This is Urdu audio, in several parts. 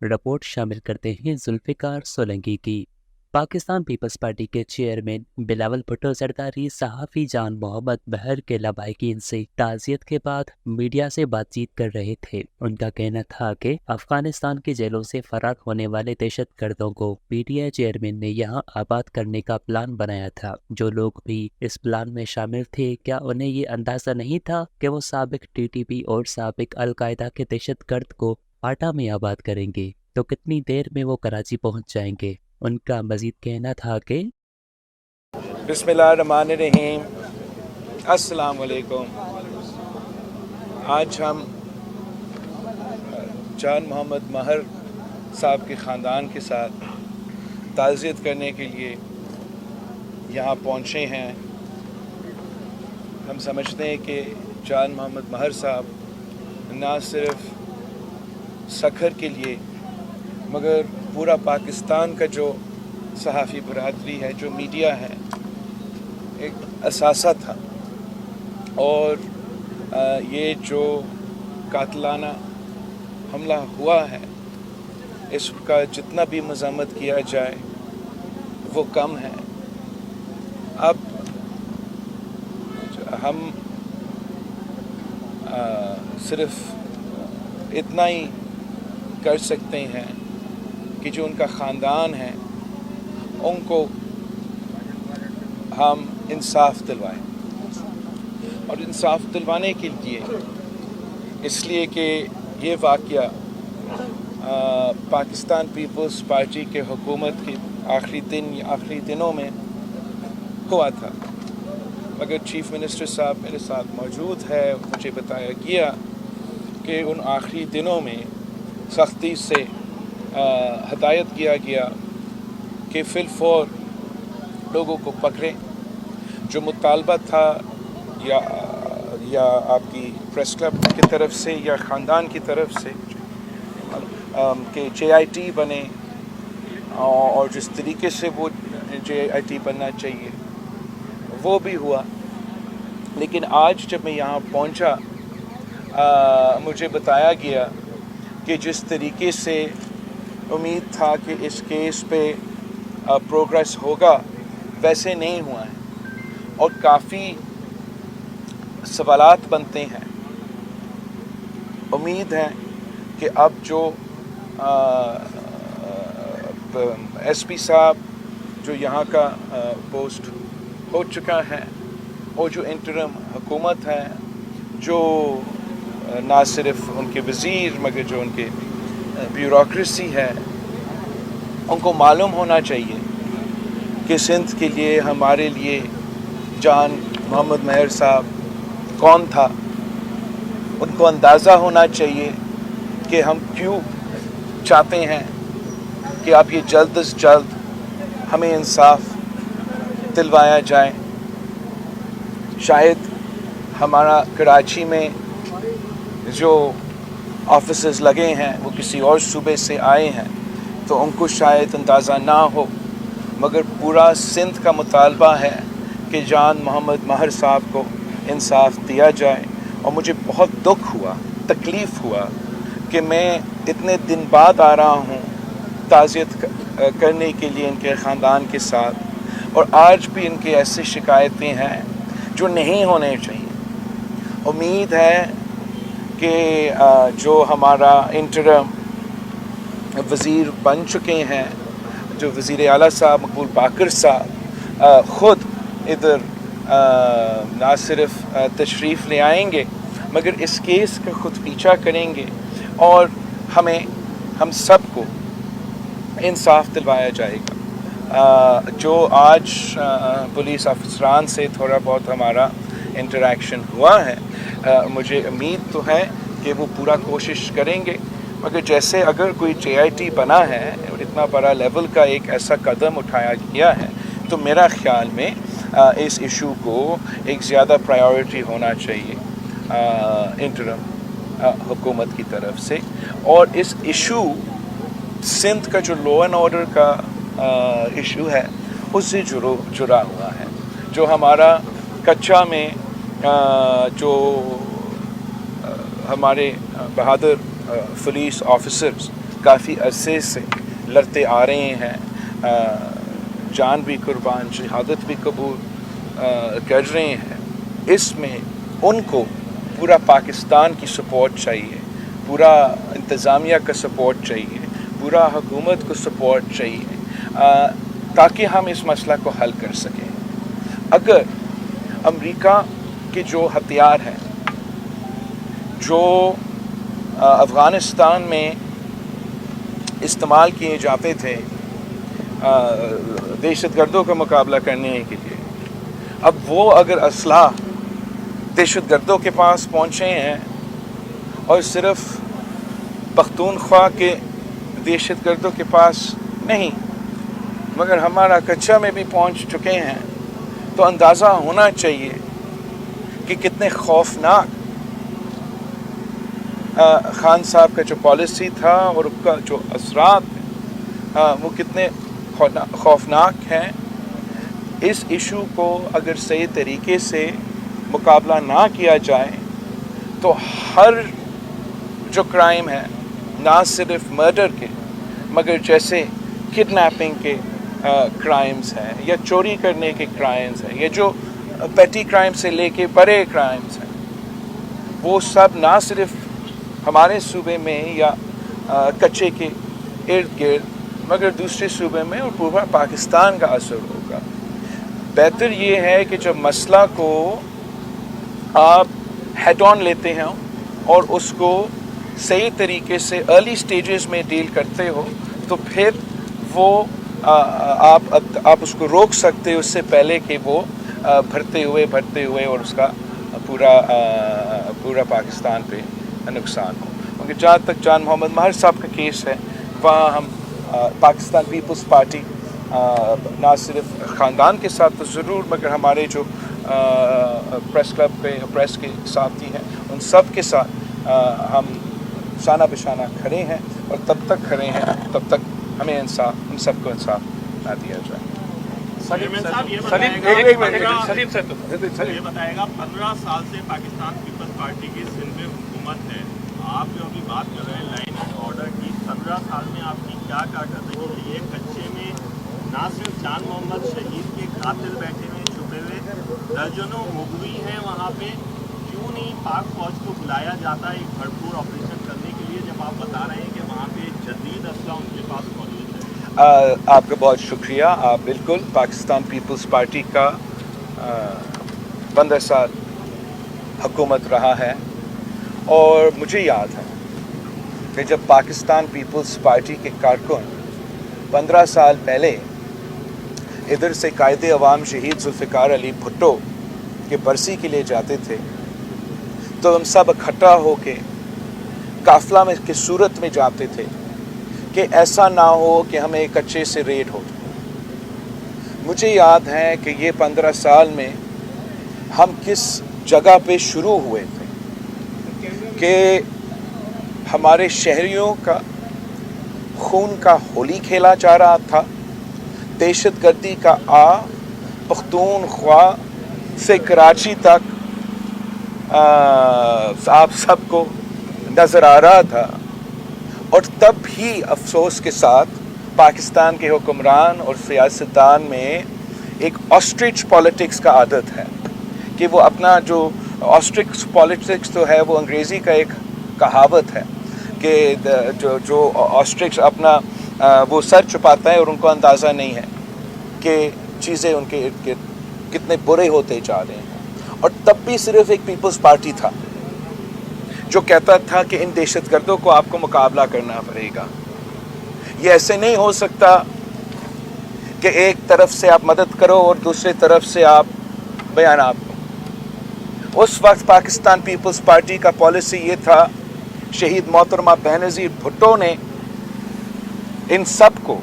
رپورٹ شامل کرتے ہیں ذوالفقار سولنگی کی۔ پاکستان پیپلز پارٹی کے چیئرمین بلاول بھٹو زرداری صحافی جان محمد بہر کے لواحقین سے تعزیت کے بعد میڈیا سے بات چیت کر رہے تھے۔ ان کا کہنا تھا کہ افغانستان کی جیلوں سے فرار ہونے والے دہشت گردوں کو پی ٹی آئی چیئرمین نے یہاں آباد کرنے کا پلان بنایا تھا۔ جو لوگ بھی اس پلان میں شامل تھے، کیا انہیں یہ اندازہ نہیں تھا کہ وہ سابق ٹی ٹی پی اور سابق القاعدہ کے دہشت گرد کو پاٹا میں آباد کریں گے تو کتنی دیر میں وہ کراچی پہنچ جائیں گے؟ ان کا مزید کہنا تھا کہ بسم اللہ الرحمن الرحیم، السلام علیکم۔ آج ہم جان محمد مہر صاحب کے خاندان کے ساتھ تعزیت کرنے کے لیے یہاں پہنچے ہیں۔ ہم سمجھتے ہیں کہ جان محمد مہر صاحب نہ صرف سکھر کے لیے مگر پورا پاکستان کا جو صحافی برادری ہے، جو میڈیا ہے، ایک اثاثہ تھا، اور یہ جو قاتلانہ حملہ ہوا ہے اس کا جتنا بھی مذمت کیا جائے وہ کم ہے۔ اب ہم صرف اتنا ہی کر سکتے ہیں کہ جو ان کا خاندان ہے ان کو ہم انصاف دلوائیں، اور انصاف دلوانے کے لیے اس لیے کہ یہ واقعہ پاکستان پیپلز پارٹی کے حکومت کے آخری دنوں میں ہوا تھا، مگر چیف منسٹر صاحب میرے ساتھ موجود ہے، مجھے بتایا گیا کہ ان آخری دنوں میں سختی سے ہدایت کیا گیا کہ فی الفور لوگوں کو پکڑیں۔ جو مطالبہ تھا یا آپ کی پریس کلب کی طرف سے یا خاندان کی طرف سے کہ جے آئی ٹی بنے، اور جس طریقے سے وہ جے آئی ٹی بننا چاہیے وہ بھی ہوا، لیکن آج جب میں یہاں پہنچا مجھے بتایا گیا کہ جس طریقے سے امید تھا کہ اس کیس پہ پروگریس ہوگا ویسے نہیں ہوا ہے، اور کافی سوالات بنتے ہیں۔ امید ہے کہ اب جو ایس پی صاحب جو یہاں کا پوسٹ ہو چکا ہے، اور جو انٹرم حکومت ہے، جو نہ صرف ان کے وزیر مگر جو ان کے بیوروکریسی ہے، ان کو معلوم ہونا چاہیے کہ سندھ کے لیے، ہمارے لیے جان محمد مہر صاحب کون تھا۔ ان کو اندازہ ہونا چاہیے کہ ہم کیوں چاہتے ہیں کہ اب یہ جلد از جلد ہمیں انصاف دلوایا جائے۔ شاید ہمارا کراچی میں جو آفیسز لگے ہیں وہ کسی اور صوبے سے آئے ہیں تو ان کو شاید اندازہ نہ ہو، مگر پورا سندھ کا مطالبہ ہے کہ جان محمد مہر صاحب کو انصاف دیا جائے۔ اور مجھے بہت دکھ ہوا، تکلیف ہوا کہ میں اتنے دن بعد آ رہا ہوں تعزیت کرنے کے لیے ان کے خاندان کے ساتھ، اور آج بھی ان کے ایسے شکایتیں ہیں جو نہیں ہونے چاہیے۔ امید ہے کہ جو ہمارا انٹرم وزیر بن چکے ہیں، جو وزیر اعلیٰ صاحب مقبول باقر صاحب خود ادھر نہ صرف تشریف لے آئیں گے مگر اس کیس کا خود پیچھا کریں گے، اور ہم سب کو انصاف دلوایا جائے گا۔ جو آج پولیس افسران سے تھوڑا بہت ہمارا انٹریکشن ہوا ہے، مجھے امید تو ہے کہ وہ پورا کوشش کریں گے، مگر جیسے اگر کوئی جے آئی ٹی بنا ہے اور اتنا بڑا لیول کا ایک ایسا قدم اٹھایا گیا ہے تو میرا خیال میں اس ایشو کو ایک زیادہ پرائیورٹی ہونا چاہیے انٹرم حکومت کی طرف سے، اور اس ایشو سندھ کا جو لا اینڈ آرڈر کا ایشو ہے اس سے جڑا ہوا ہے۔ جو ہمارا کچا میں جو ہمارے بہادر پولیس آفیسرز کافی عرصے سے لڑتے آ رہے ہیں، جان بھی قربان، شہادت بھی قبول کر رہے ہیں، اس میں ان کو پورا پاکستان کی سپورٹ چاہیے، پورا انتظامیہ کا سپورٹ چاہیے، پورا حکومت کو سپورٹ چاہیے، تاکہ ہم اس مسئلہ کو حل کر سکیں۔ اگر امریکہ کے جو ہتھیار ہیں جو افغانستان میں استعمال کیے جاتے تھے دہشت گردوں کا مقابلہ کرنے کے لیے، اب وہ اگر اسلحہ دہشت گردوں کے پاس پہنچے ہیں اور صرف پختونخوا کے دہشت گردوں کے پاس نہیں مگر ہمارا کچا میں بھی پہنچ چکے ہیں، تو اندازہ ہونا چاہیے کہ کتنے خوفناک خان صاحب کا جو پالیسی تھا اور اس کا جو اثرات وہ کتنے خوفناک ہیں۔ اس ایشو کو اگر صحیح طریقے سے مقابلہ نہ کیا جائے تو ہر جو کرائم ہے، نہ صرف مرڈر کے مگر جیسے کڈنیپنگ کے کرائمز ہیں یا چوری کرنے کے کرائمز ہیں یا جو پیٹی کرائم سے لے کے بڑے کرائمز ہیں، وہ سب نہ صرف ہمارے صوبے میں یا کچے کے ارد گرد مگر دوسرے صوبے میں اور پورا پاکستان کا اثر ہوگا۔ بہتر یہ ہے کہ جب مسئلہ کو آپ ہیڈ آن لیتے ہیں اور اس کو صحیح طریقے سے ارلی سٹیجز میں ڈیل کرتے ہو تو پھر وہ آپ اس کو روک سکتے ہو اس سے پہلے کہ وہ بڑھتے ہوئے اور اس کا پورا پاکستان پہ نقصان ہو۔ مگر جہاں تک جان محمد ماہر صاحب کا کیس ہے، وہاں ہم پاکستان پیپلز پارٹی نہ صرف خاندان کے ساتھ تو ضرور مگر ہمارے جو پریس کلب کے پریس کے ساتھی ہیں ان سب کے ساتھ ہم شانہ بشانہ کھڑے ہیں اور تب تک کھڑے ہیں تب تک ہمیں انصاف، ان سب کو انصاف نہ دیا جائے۔ یہ بتائے گا 15 سال سے پاکستان پیپلز پارٹی کی سندھ میں حکومت ہے، آپ جو ابھی بات کر رہے ہیں لائن اینڈ آرڈر کی، 15 سال میں آپ کی کیا کارکردگی رہی ہے؟ کچے میں نہ صرف جان محمد شہید کے قاتل بیٹھے ہوئے چھپے ہوئے درجنوں مغوی ہیں وہاں پہ، کیوں نہیں پاک فوج کو بلایا جاتا ہے ایک بھرپور آپریشن کرنے کے لیے جب آپ بتا رہے ہیں کہ وہاں پہ جدید اسلحہ ان کے پاس موجود ہے؟ آپ کا بہت شکریہ۔ آپ بالکل پاکستان پیپلز پارٹی کا 15 سال حکومت رہا ہے اور مجھے یاد ہے کہ جب پاکستان پیپلز پارٹی کے کارکن 15 سال پہلے ادھر سے قائد عوام شہید ذوالفقار علی بھٹو کے برسی کے لیے جاتے تھے تو ہم سب اکٹھا ہو کے قافلہ میں کی صورت میں جاتے تھے کہ ایسا نہ ہو کہ ہمیں کچے سے ریڈ ہو۔ مجھے یاد ہے کہ یہ 15 سال میں ہم کس جگہ پہ شروع ہوئے تھے کہ ہمارے شہریوں کا خون کا ہولی کھیلا جا رہا تھا، دہشت گردی کا پختونخوا سے کراچی تک آپ سب کو نظر آ رہا تھا، اور تب بھی افسوس کے ساتھ پاکستان کے حکمران اور سیاستدان میں ایک آسٹرچ پالیٹکس کا عادت ہے کہ وہ اپنا جو آسٹرچ پالیٹکس تو ہے وہ انگریزی کا ایک کہاوت ہے کہ جو آسٹرچ اپنا وہ سر چھپاتا ہے اور ان کو اندازہ نہیں ہے کہ چیزیں ان کے ارد گرد کتنے برے ہوتے جا رہے ہیں۔ اور تب بھی صرف ایک پیپلز پارٹی تھا جو کہتا تھا کہ ان دہشت گردوں کو آپ کو مقابلہ کرنا پڑے گا۔ یہ ایسے نہیں ہو سکتا کہ ایک طرف سے آپ مدد کرو اور دوسری طرف سے آپ بیانات دو۔ اس وقت پاکستان پیپلز پارٹی کا پالیسی یہ تھا، شہید محترمہ بینظیر بھٹو نے ان سب کو،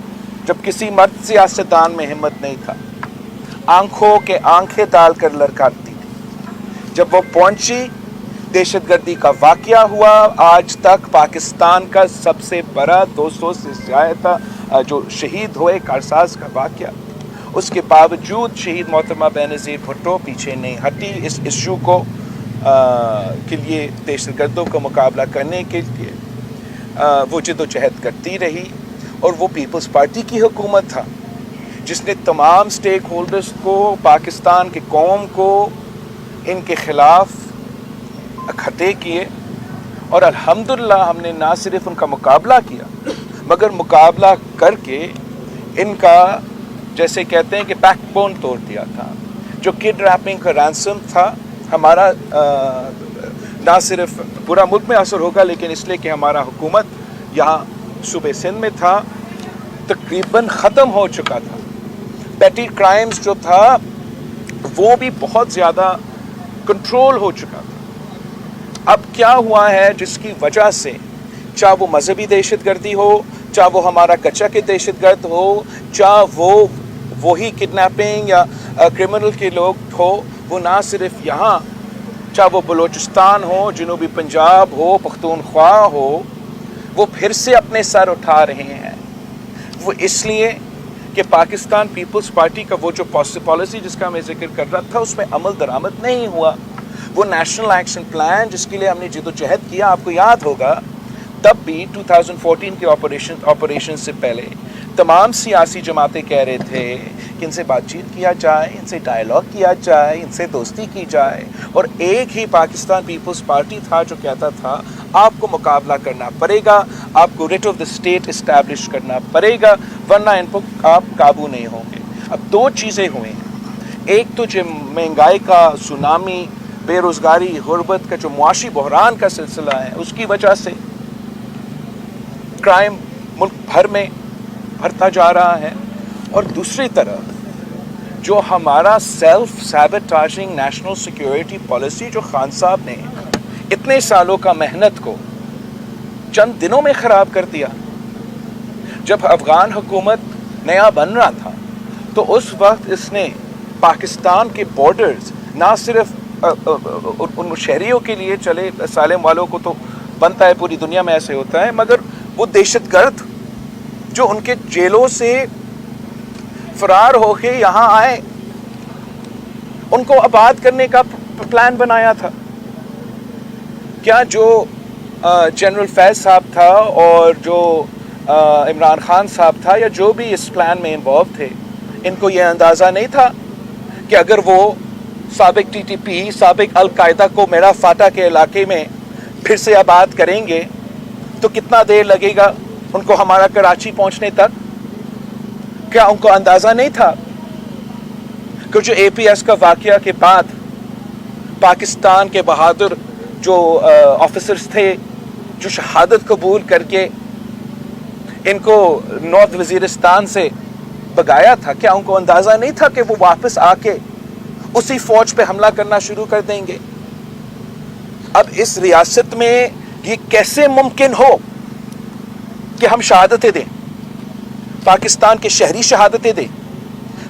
جب کسی مرد سیاستدان میں ہمت نہیں تھا، آنکھوں کے آنکھیں ڈال کر لڑکاتی تھی۔ جب وہ پہنچی، دہشت گردی کا واقعہ ہوا، آج تک پاکستان کا سب سے بڑا 200 سے زیادہ جو شہید ہوئے کارساز کا واقعہ، اس کے باوجود شہید محترمہ بینظیر بھٹو پیچھے نہیں ہٹی اس ایشو کو کے لیے، دہشت گردوں کا مقابلہ کرنے کے لیے۔ وہ جدوجہد کرتی رہی، اور وہ پیپلز پارٹی کی حکومت تھا جس نے تمام سٹیک ہولڈرز کو، پاکستان کے قوم کو ان کے خلاف اکٹھے کیے، اور الحمدللہ ہم نے نہ صرف ان کا مقابلہ کیا مگر مقابلہ کر کے ان کا جیسے کہتے ہیں کہ بیک بون توڑ دیا تھا۔ جو کڈنیپنگ کا رینسم تھا ہمارا نہ صرف پورا ملک میں اثر ہوگا لیکن اس لیے کہ ہمارا حکومت یہاں صوبے سندھ میں تھا، تقریباً ختم ہو چکا تھا۔ پیٹی کرائمز جو تھا وہ بھی بہت زیادہ کنٹرول ہو چکا تھا۔ اب کیا ہوا ہے جس کی وجہ سے چاہے وہ مذہبی دہشت گردی ہو، چاہے وہ ہمارا کچا کے دہشت گرد ہو، چاہے وہ وہی کڈنیپنگ یا کرمنل کے لوگ ہو، وہ نہ صرف یہاں، چاہے وہ بلوچستان ہو، جنوبی پنجاب ہو، پختونخوا ہو، وہ پھر سے اپنے سر اٹھا رہے ہیں۔ وہ اس لیے کہ پاکستان پیپلز پارٹی کا وہ جو پالیسی جس کا میں ذکر کر رہا تھا اس میں عمل درآمد نہیں ہوا۔ وہ نیشنل ایکشن پلان جس کے لیے ہم نے جدوجہد کیا، آپ کو یاد ہوگا تب بھی 2014 کے آپریشن سے پہلے تمام سیاسی جماعتیں کہہ رہے تھے کہ ان سے بات چیت کیا جائے، ان سے ڈائیلاگ کیا جائے، ان سے دوستی کی جائے، اور ایک ہی پاکستان پیپلز پارٹی تھا جو کہتا تھا آپ کو مقابلہ کرنا پڑے گا، آپ کو rate of the state establish کرنا پڑے گا، ورنہ ان پر آپ قابو نہیں ہوں گے۔ اب دو چیزیں ہوئے ہیں، ایک تو جو مہنگائی کا سونامی، بے روزگاری، غربت کا جو معاشی بحران کا سلسلہ ہے اس کی وجہ سے کرائم ملک بھر میں بڑھتا جا رہا ہے، اور دوسری طرف جو ہمارا سیلف سیبٹاجنگ نیشنل سیکیورٹی پالیسی جو خان صاحب نے اتنے سالوں کا محنت کو چند دنوں میں خراب کر دیا۔ جب افغان حکومت نیا بن رہا تھا تو اس وقت اس نے پاکستان کے بارڈرز نہ صرف ان شہریوں کے لیے چلے، سالم والوں کو تو بنتا ہے، پوری دنیا میں ایسے ہوتا ہے، مگر وہ دہشت گرد جو ان کے جیلوں سے فرار ہو کے یہاں آئے ان کو آباد کرنے کا پلان بنایا تھا۔ کیا جو جنرل فیض صاحب تھا اور جو عمران خان صاحب تھا یا جو بھی اس پلان میں انوالو تھے، ان کو یہ اندازہ نہیں تھا کہ اگر وہ سابق ٹی ٹی پی، سابق القاعدہ کو میرا فاتح کے علاقے میں پھر سے آباد کریں گے تو کتنا دیر لگے گا ان کو ہمارا کراچی پہنچنے تک؟ کیا ان کو اندازہ نہیں تھا کہ جو اے پی ایس کا واقعہ کے بعد پاکستان کے بہادر جو آفیسرز تھے جو شہادت قبول کر کے ان کو نارتھ وزیرستان سے بگایا تھا، کیا ان کو اندازہ نہیں تھا کہ وہ واپس آ کے اسی فوج پہ حملہ کرنا شروع کر دیں گے؟ اب اس ریاست میں یہ کیسے ممکن ہو کہ ہم شہادتیں دیں، پاکستان کے شہری شہادتیں دیں،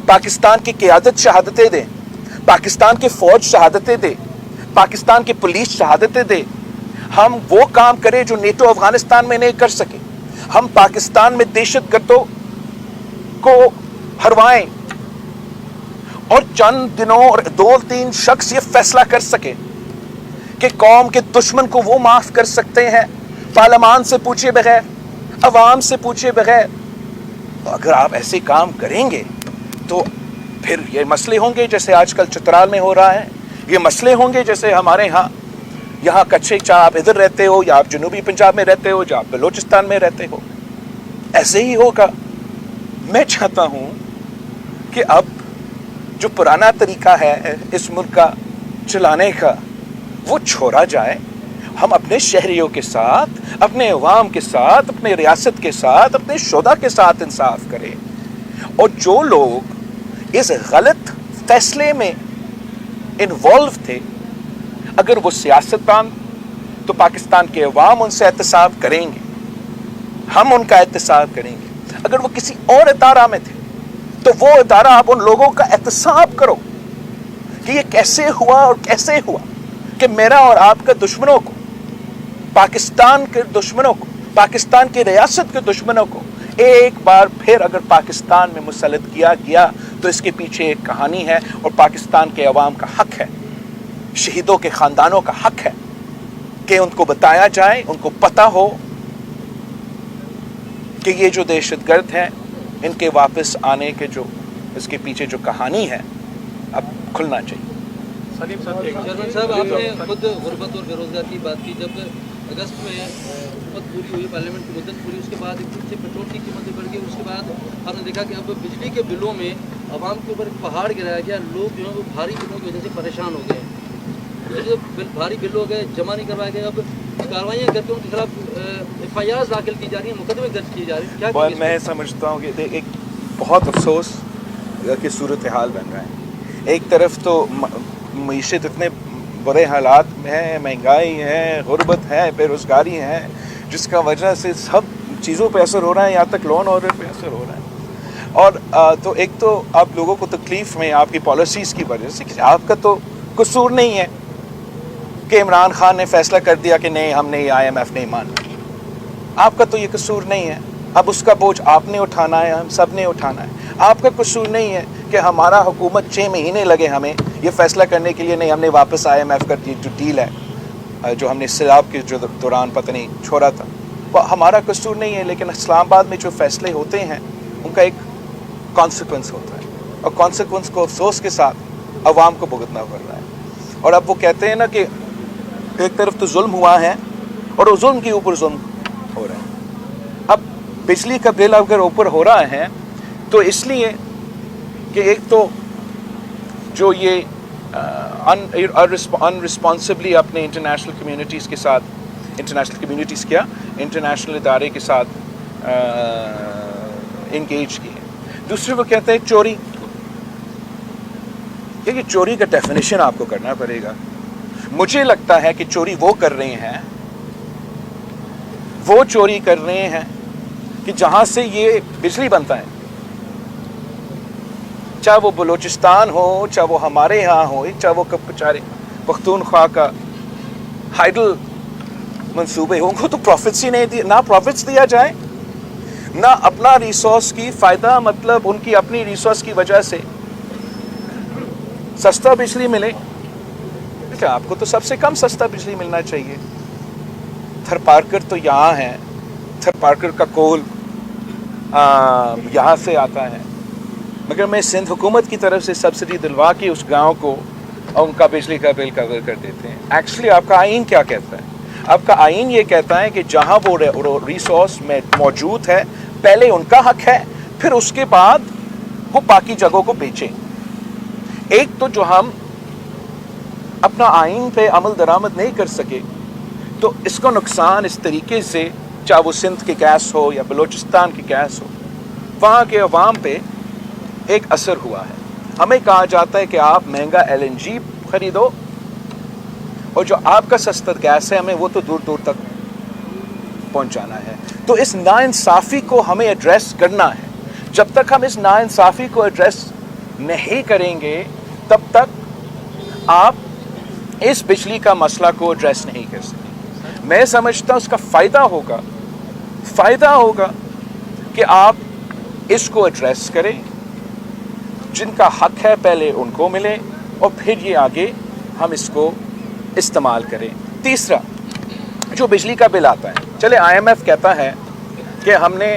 پاکستان کی قیادت شہادتیں دیں، پاکستان کے فوج شہادتیں دے، پاکستان کی پولیس شہادتیں دے، ہم وہ کام کریں جو نیٹو افغانستان میں نہیں کر سکے، ہم پاکستان میں دہشت گردوں کو ہروائیں، اور چند دنوں اور 2-3 شخص یہ فیصلہ کر سکے کہ قوم کے دشمن کو وہ معاف کر سکتے ہیں پارلیمان سے پوچھے بغیر، عوام سے پوچھے بغیر۔ اگر آپ ایسے کام کریں گے تو پھر یہ مسئلے ہوں گے جیسے آج کل چترال میں ہو رہا ہے، یہ مسئلے ہوں گے جیسے ہمارے یہاں کچھے، چاہے آپ ادھر رہتے ہو یا آپ جنوبی پنجاب میں رہتے ہو یا آپ بلوچستان میں رہتے ہو، ایسے ہی ہوگا۔ میں چاہتا ہوں کہ اب جو پرانا طریقہ ہے اس ملک کا چلانے کا وہ چھوڑا جائے، ہم اپنے شہریوں کے ساتھ، اپنے عوام کے ساتھ، اپنے ریاست کے ساتھ، اپنے شہدا کے ساتھ انصاف کریں، اور جو لوگ اس غلط فیصلے میں انوالو تھے اگر وہ سیاستدان تو پاکستان کے عوام ان سے احتساب کریں گے، ہم ان کا احتساب کریں گے۔ اگر وہ کسی اور ادارہ میں تھے تو وہ ادارہ آپ ان لوگوں کا احتساب کرو کہ یہ کیسے ہوا اور کیسے ہوا کہ میرا اور آپ کا دشمنوں کو، پاکستان کے دشمنوں کو، پاکستان کی ریاست کے دشمنوں کو ایک بار پھر اگر پاکستان میں مسلط کیا گیا تو اس کے پیچھے ایک کہانی ہے، اور پاکستان کے عوام کا حق ہے، شہیدوں کے خاندانوں کا حق ہے کہ ان کو بتایا جائے، ان کو پتہ ہو کہ یہ جو دہشت گرد ہیں ان کے واپس آنے کے جو اس کے پیچھے جو کہانی ہے اب کھلنا چاہیے. سلیم صاحب چیئرمین صاحب آپ نے خود غربت اور بے روزگاری کی بات کی. جب اگست میں مدت پوری ہوئی, پارلیمنٹ کی مدت پوری, اس کے بعد ایک پھر سے پیٹرول کی قیمتیں بڑھ گئی. اس کے بعد آپ نے دیکھا کہ اب بجلی کے بلوں میں عوام کے اوپر ایک پہاڑ گرایا گیا. لوگ جو ہیں وہ بھاری بلوں کی وجہ سے پریشان ہو گئے ہیں. بھاری بل ہو گئے, جمع نہیں کروائے گئے. اب کارروائیاں کر کے ان کے خلاف FIRs داخل کی جا رہی ہیں, مقدمے درج کیے جا رہے ہیں. کیا کہیں گے؟ میں سمجھتا ہوں کہ ایک بہت افسوس کہ صورتحال بن رہا ہے. ایک طرف تو معیشت اتنے برے حالات میں ہے, مہنگائی ہے, غربت ہے, بے روزگاری ہے, جس کا وجہ سے سب چیزوں پہ اثر ہو رہا ہے, یہاں تک لون آرڈر پہ اثر ہو رہا ہے. اور تو ایک تو آپ لوگوں کو تکلیف میں آپ کی پالیسیز کی وجہ سے, آپ کا تو قصور نہیں ہے کہ عمران خان نے فیصلہ کر دیا کہ نہیں ہم نے IMF نہیں ماننا. آپ کا تو یہ قصور نہیں ہے. اب اس کا بوجھ آپ نے اٹھانا ہے, ہم سب نے اٹھانا ہے. آپ کا قصور نہیں ہے کہ ہمارا حکومت 6 مہینے لگے ہمیں یہ فیصلہ کرنے کے لیے نہیں ہم نے واپس IMF کا جو ڈیل ہے جو ہم نے سیلاب کے جو دوران پتہ نہیں چھوڑا تھا, وہ ہمارا قصور نہیں ہے. لیکن اسلام آباد میں جو فیصلے ہوتے ہیں ان کا ایک کانسیکوینس ہوتا ہے, اور کانسیکوینس کو افسوس کے ساتھ عوام کو بھگتنا پڑ رہا ہے. اور اب وہ کہتے ہیں نا کہ ایک طرف تو ظلم ہوا ہے اور وہ ظلم کے اوپر ظلم ہو رہا ہے. اب بجلی کا بل اگر اوپر ہو رہا ہے تو اس لیے کہ ایک تو جو یہ انرسپانسبلی اپنے انٹرنیشنل کمیونٹیز کے ساتھ, انٹرنیشنل ادارے کے ساتھ انگیج کی ہے. دوسرے وہ کہتے ہیں چوری. کہ چوری کا ڈیفینیشن آپ کو کرنا پڑے گا. مجھے لگتا ہے کہ چوری وہ کر رہے ہیں, وہ چوری کر رہے ہیں کہ جہاں سے یہ بجلی بنتا ہے, چاہے وہ بلوچستان ہو, چاہے وہ ہمارے یہاں ہو, چاہے وہ بیچارے پختونخوا کا ہائیڈل منصوبے ہوں. ان کو تو پروفٹس ہی نہیں دی, نہ پروفٹس دیا جائے نہ اپنا ریسورس کی فائدہ, مطلب ان کی اپنی ریسورس کی وجہ سے سستا بجلی ملے. آپ کو تو سب سے کم سستا بجلی ملنا چاہیے. تھر پارکر تو یہاں ہے, تھر پارکر کا کول یہاں سے آتا ہے, مگر میں سندھ حکومت کی طرف سے سبسڈی دلوا کے اس گاؤں کو اور ان کا بجلی کا بل کور کر دیتے ہیں. ایکچولی آپ کا آئین کیا کہتا ہے؟ آپ کا آئین یہ کہتا ہے کہ جہاں وہ ریسورس میں موجود ہے پہلے ان کا حق ہے, پھر اس کے بعد وہ باقی جگہوں کو بیچیں. ایک تو جو ہم اپنا آئین پہ عمل درآمد نہیں کر سکے تو اس کا نقصان اس طریقے سے, چاہے وہ سندھ کی گیس ہو یا بلوچستان کی گیس ہو, وہاں کے عوام پہ ایک اثر ہوا ہے. ہمیں کہا جاتا ہے کہ آپ مہنگا LNG خریدو اور جو آپ کا سستا گیس ہے ہمیں وہ تو دور دور تک پہنچانا ہے. تو اس ناانصافی کو ہمیں ایڈریس کرنا ہے. جب تک ہم اس ناانصافی کو ایڈریس نہیں کریں گے تب تک آپ اس بجلی کا مسئلہ کو ایڈریس نہیں کر سکیں. میں سمجھتا ہوں اس کا فائدہ ہوگا کہ آپ اس کو ایڈریس کریں, جن کا حق ہے پہلے ان کو ملے اور پھر یہ آگے ہم اس کو استعمال کریں. تیسرا جو بجلی کا بل آتا ہے, چلے IMF کہتا ہے کہ ہم نے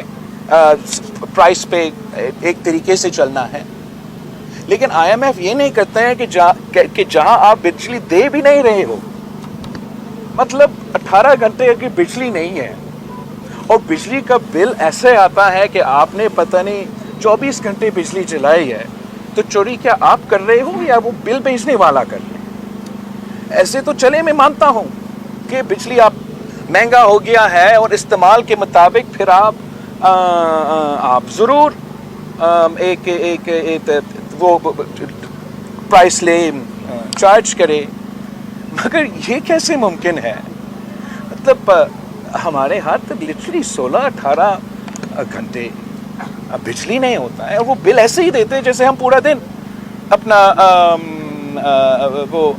پرائس پہ ایک طریقے سے چلنا ہے, لیکن IMF یہ نہیں کرتے ہیں کہ جہاں آپ بجلی دے بھی نہیں رہے ہو, مطلب 18 گھنٹے کی بجلی نہیں ہے اور بجلی کا بل ایسے آتا ہے کہ آپ نے پتہ نہیں 24 گھنٹے بجلی چلائی ہے, تو چوری کیا آپ کر رہے ہو یا وہ بل بھیجنے والا کر رہے ہیں؟ ایسے تو چلے میں مانتا ہوں کہ بجلی آپ مہنگا ہو گیا ہے اور استعمال کے مطابق پھر آپ ضرور ایک وہ پرائس لے, چارج کرے, مگر یہ کیسے ممکن ہے؟ مطلب ہمارے ہاتھ تک لٹرلی 16-18 گھنٹے بجلی نہیں ہوتا ہے, وہ بل ایسے ہی دیتے جیسے ہم پورا دن اپنا وہ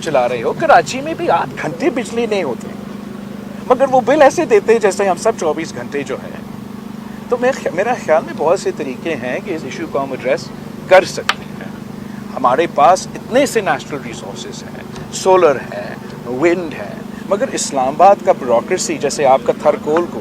چلا رہے ہو. کراچی میں بھی 8 گھنٹے بجلی نہیں ہوتے, مگر وہ بل ایسے دیتے جیسے ہم سب 24 گھنٹے جو ہے. تو میرا خیال میں بہت سے طریقے ہیں کہ اس ایشو کو ہم ایڈریس کر سکتے ہیں. ہمارے پاس اتنے سے نیچرل ریسورسز ہیں, سولر ہے, ونڈ ہے, مگر اسلام آباد کا بیوروکریسی, جیسے آپ کا تھر کول کو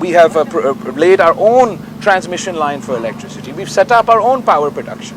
we have laid our own transmission line for electricity. We've set up our own power production.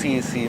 CC